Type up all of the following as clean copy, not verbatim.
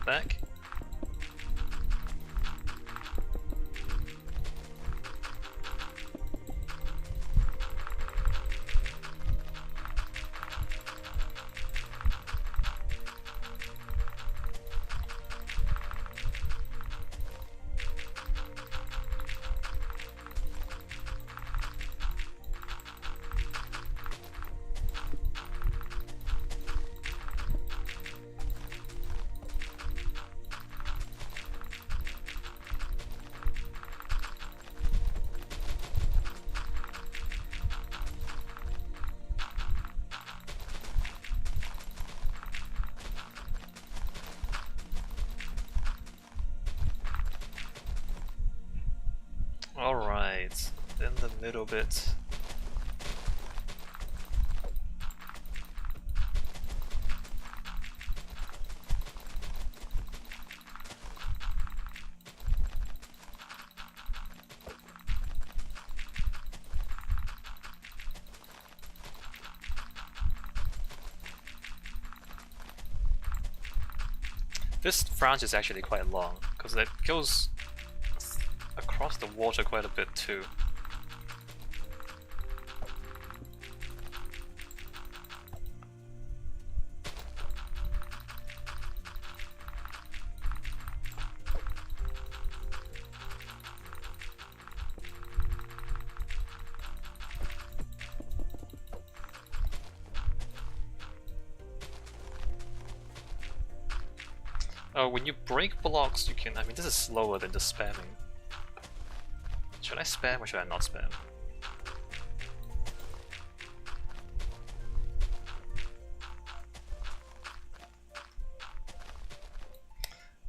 back. Alright, in the middle bit. This branch is actually quite long, because it goes across the water quite a bit too. Oh, when you break blocks, you can. I mean, this is slower than just spamming. Should I spam or should I not spam?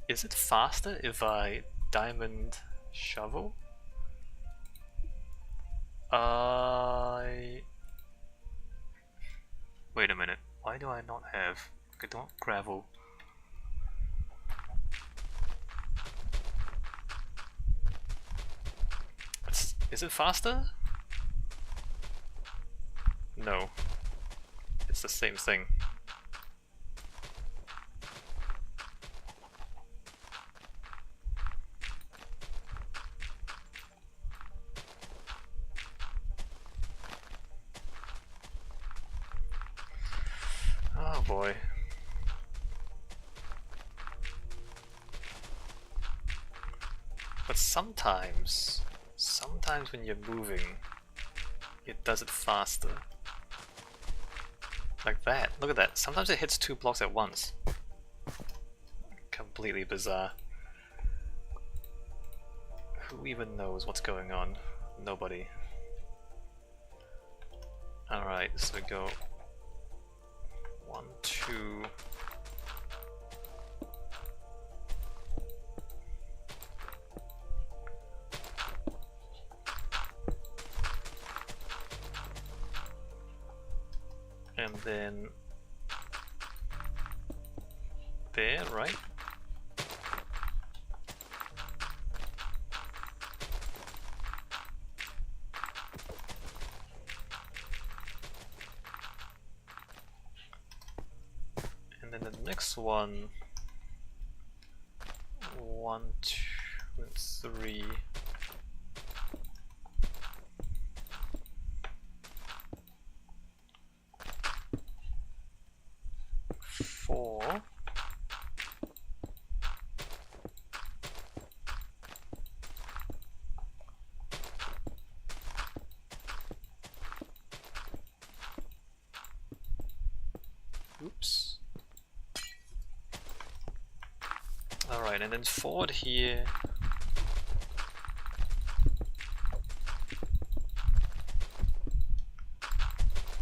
Is it faster if I diamond shovel? Wait a minute. Why do I not have? I don't gravel. Is it faster? No. It's the same thing. Oh boy. But sometimes when you're moving, it does it faster. Like that. Look at that. Sometimes it hits 2 blocks at once. Completely bizarre. Who even knows what's going on? Nobody. Alright, so we go 1, 2. And then there, right? And then the next one, 1, 2, and 3. Oops. Alright, and then forward here.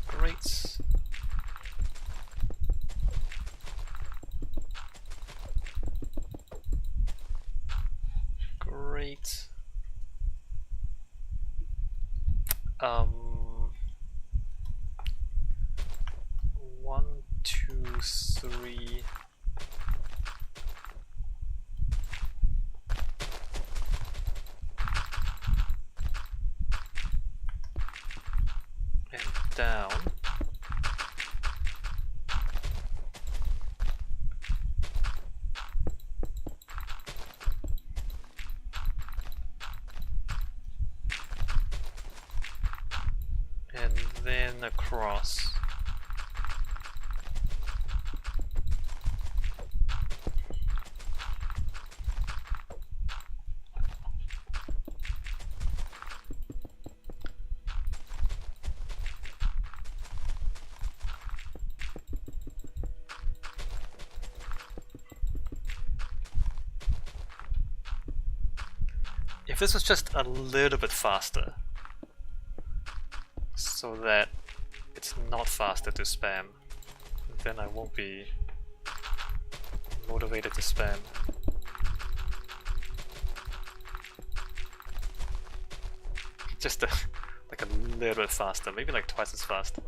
Great. Great. 1, 2, 3. And down. then across. If this was just a little bit faster, so that it's not faster to spam, then I won't be motivated to spam. Just like a little bit faster, maybe like twice as fast.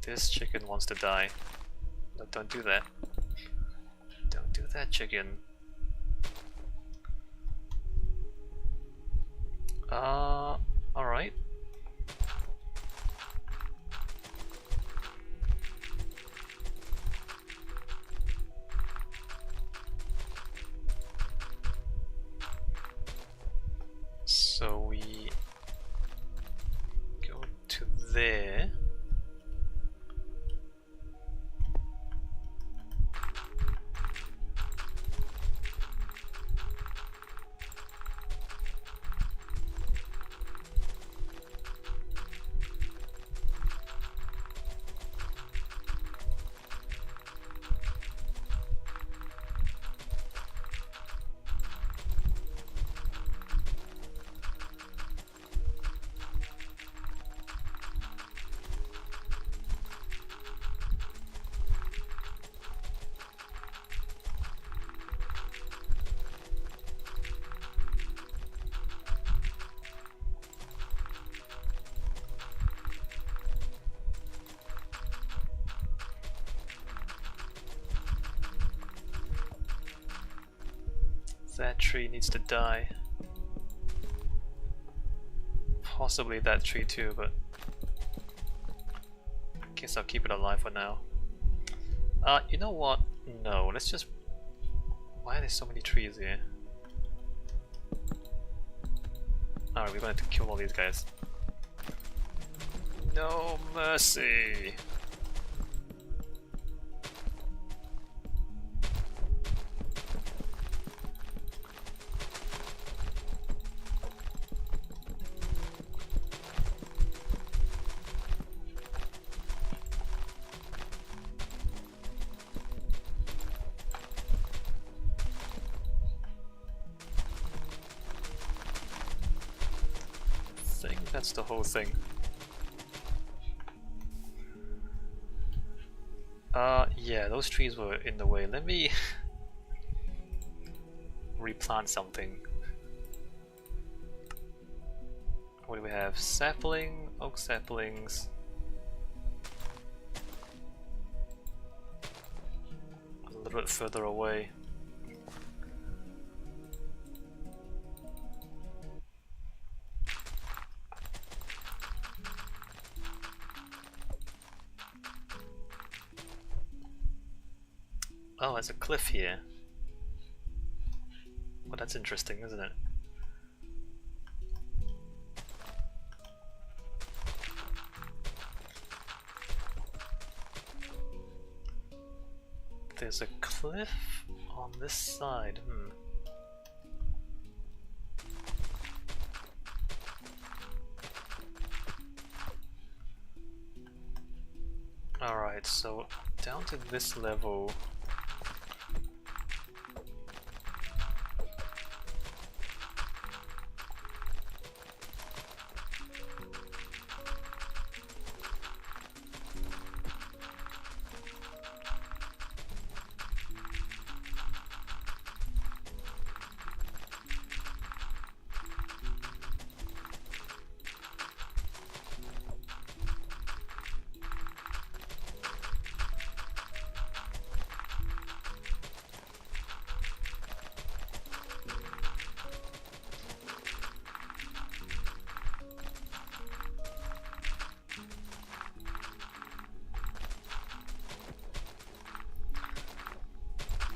This chicken wants to die. No, don't do that. Don't do that, chicken. Alright. So we go to there. That tree needs to die. Possibly that tree too, but I guess I'll keep it alive for now. You know what? No, let's just... Why are there so many trees here? Alright, we're going to kill all these guys. No mercy! That's the whole thing. Yeah, those trees were in the way. Let me replant something. What do we have? Sapling, oak saplings. A little bit further away. Oh, there's a cliff here. Well, that's interesting, isn't it? There's a cliff on this side. Alright, so down to this level.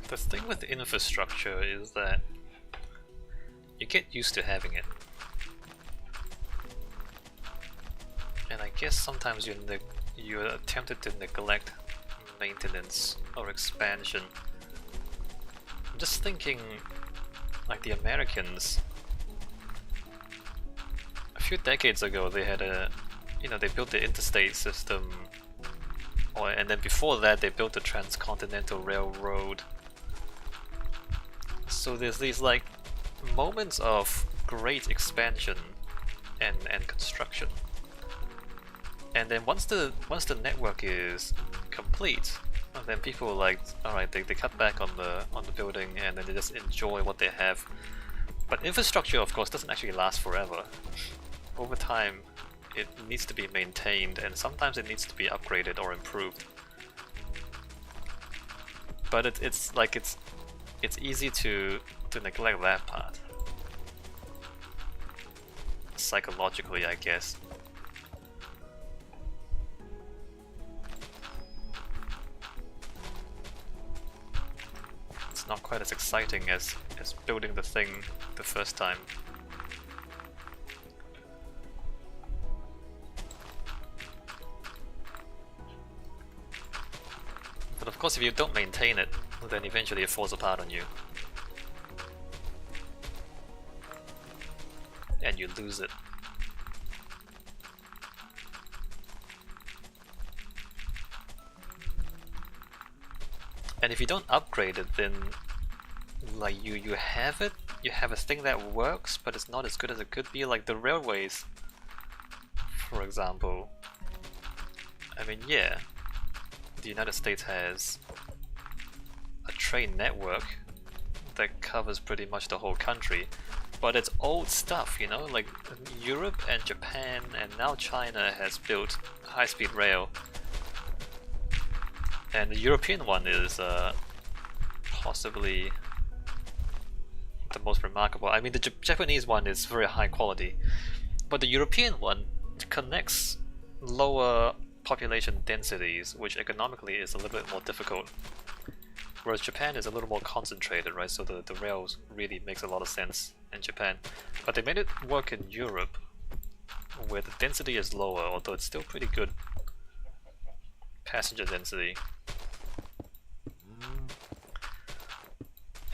The thing with infrastructure is that you get used to having it. And I guess sometimes you're tempted to neglect maintenance or expansion. I'm just thinking, like the Americans, a few decades ago they had they built the interstate system, and then before that they built the transcontinental railroad. So there's these like moments of great expansion and construction. And then once the network is complete, and then people are like, alright, they cut back on the building and then they just enjoy what they have. But infrastructure, of course, doesn't actually last forever. Over time, it needs to be maintained, and sometimes it needs to be upgraded or improved. But it's easy to neglect that part. Psychologically, I guess. It's not quite as exciting as building the thing the first time. But of course, if you don't maintain it, then eventually it falls apart on you. And you lose it. And if you don't upgrade it, then like you have it, you have a thing that works, but it's not as good as it could be, like the railways, for example. I mean, yeah, the United States has a train network that covers pretty much the whole country, but it's old stuff, you know, like Europe and Japan and now China has built high-speed rail. And the European one is possibly the most remarkable. I mean, the Japanese one is very high quality, but the European one connects lower population densities, which economically is a little bit more difficult. Whereas Japan is a little more concentrated, right? So the rails really makes a lot of sense in Japan. But they made it work in Europe, where the density is lower, although it's still pretty good passenger density.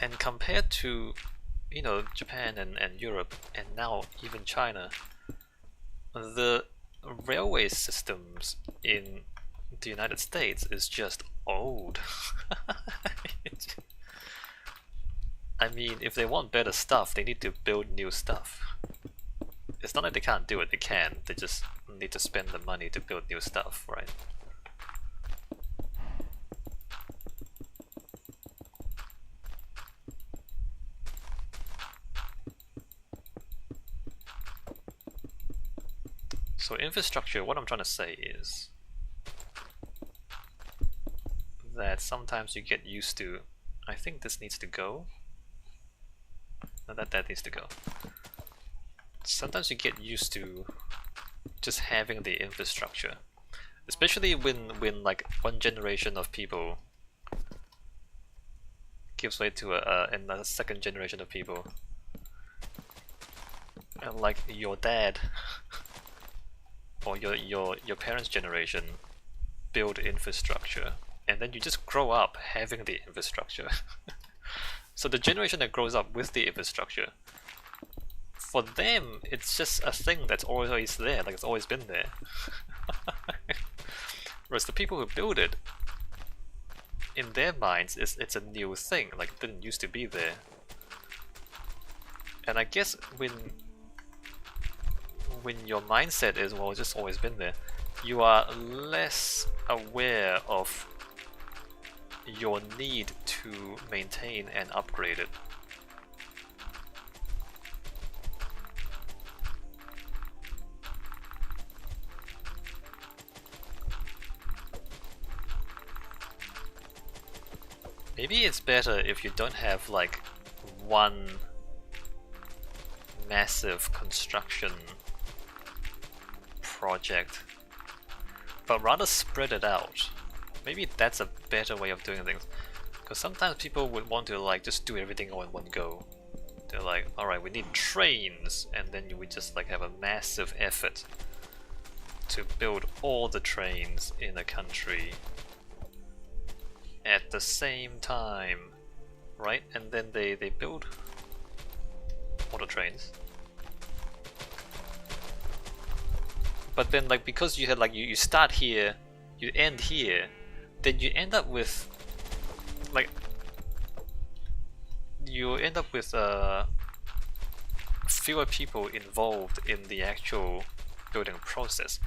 And compared to, you know, Japan and Europe, and now even China, the railway systems in the United States is just old. I mean, if they want better stuff, they need to build new stuff. It's not like they can't do it, they can. They just need to spend the money to build new stuff, right? So infrastructure, what I'm trying to say is that sometimes you get used to, I think this needs to go, no, that needs to go. Sometimes you get used to just having the infrastructure, especially when like one generation of people gives way to another second generation of people, and like your dad or your parents' generation build infrastructure, and then you just grow up having the infrastructure. So the generation that grows up with the infrastructure, for them it's just a thing that's always there, like it's always been there. Whereas the people who build it, in their minds it's a new thing, like it didn't used to be there. And I guess when your mindset is, well, it's just always been there, you are less aware of your need to maintain and upgrade it. Maybe it's better if you don't have like one massive construction project, but rather spread it out. Maybe that's a better way of doing things, because sometimes people would want to like just do everything all in one go. They're like, alright, we need trains, and then we just like have a massive effort to build all the trains in a country at the same time, right? And then they build all the trains. But then like because you had like you start here, you end here, then you end up with like fewer people involved in the actual building process.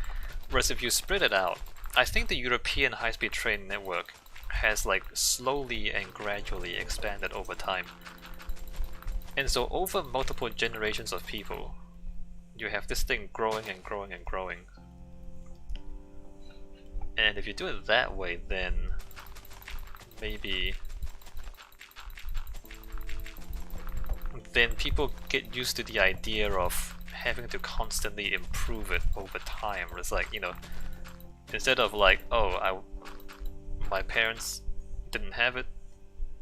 Whereas if you spread it out, I think the European high-speed train network has like slowly and gradually expanded over time. And so over multiple generations of people, you have this thing growing and growing and growing. And if you do it that way, then maybe people get used to the idea of having to constantly improve it over time. It's like, you know, instead of like, oh, my parents didn't have it,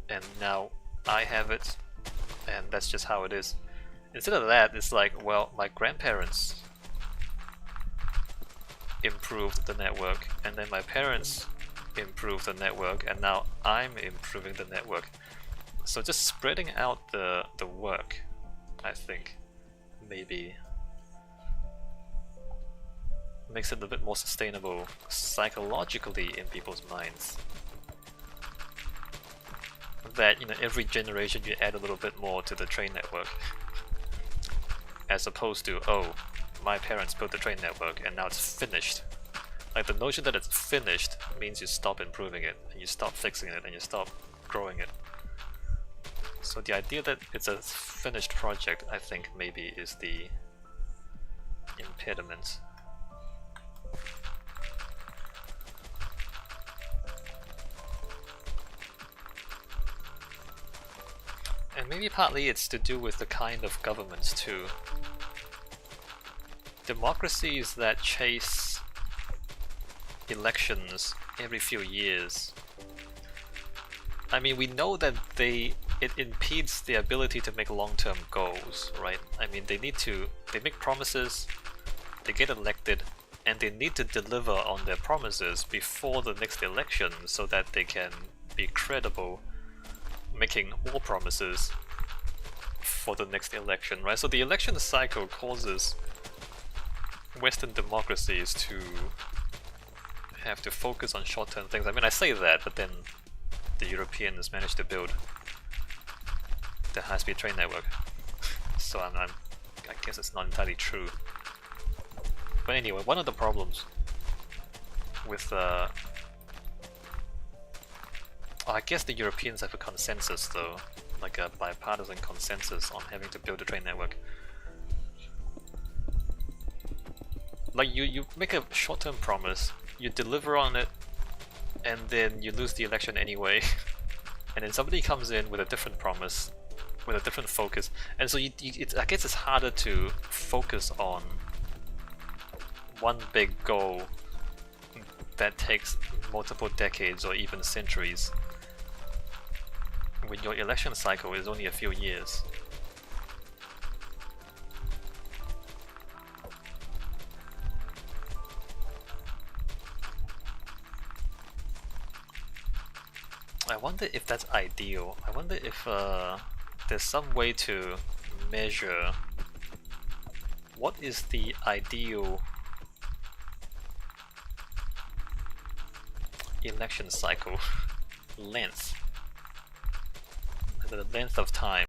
and now I have it, and that's just how it is. Instead of that, it's like, well, my grandparents improved the network, and then my parents improved the network, and now I'm improving the network. So just spreading out the work, I think, maybe makes it a bit more sustainable psychologically in people's minds. That, you know, every generation you add a little bit more to the train network. As opposed to, oh, my parents built the train network and now it's finished. Like the notion that it's finished means you stop improving it, and you stop fixing it, and you stop growing it. So the idea that it's a finished project, I think, maybe is the impediment. And maybe partly it's to do with the kind of governments too. Democracies that chase elections every few years, I mean, we know that it impedes the ability to make long-term goals, right? I mean, they make promises, they get elected, and they need to deliver on their promises before the next election so that they can be credible making more promises for the next election, right? So the election cycle causes Western democracies to have to focus on short-term things. I mean, I say that, but then the Europeans managed to build the high-speed train network. So I guess it's not entirely true. But anyway, one of the problems with I guess the Europeans have a consensus though, like a bipartisan consensus on having to build a train network. Like you make a short-term promise, you deliver on it, and then you lose the election anyway. And then somebody comes in with a different promise, with a different focus, and so I guess it's harder to focus on one big goal that takes multiple decades or even centuries when your election cycle is only a few years. I wonder if that's ideal. I wonder if there's some way to measure what is the ideal election cycle length, the length of time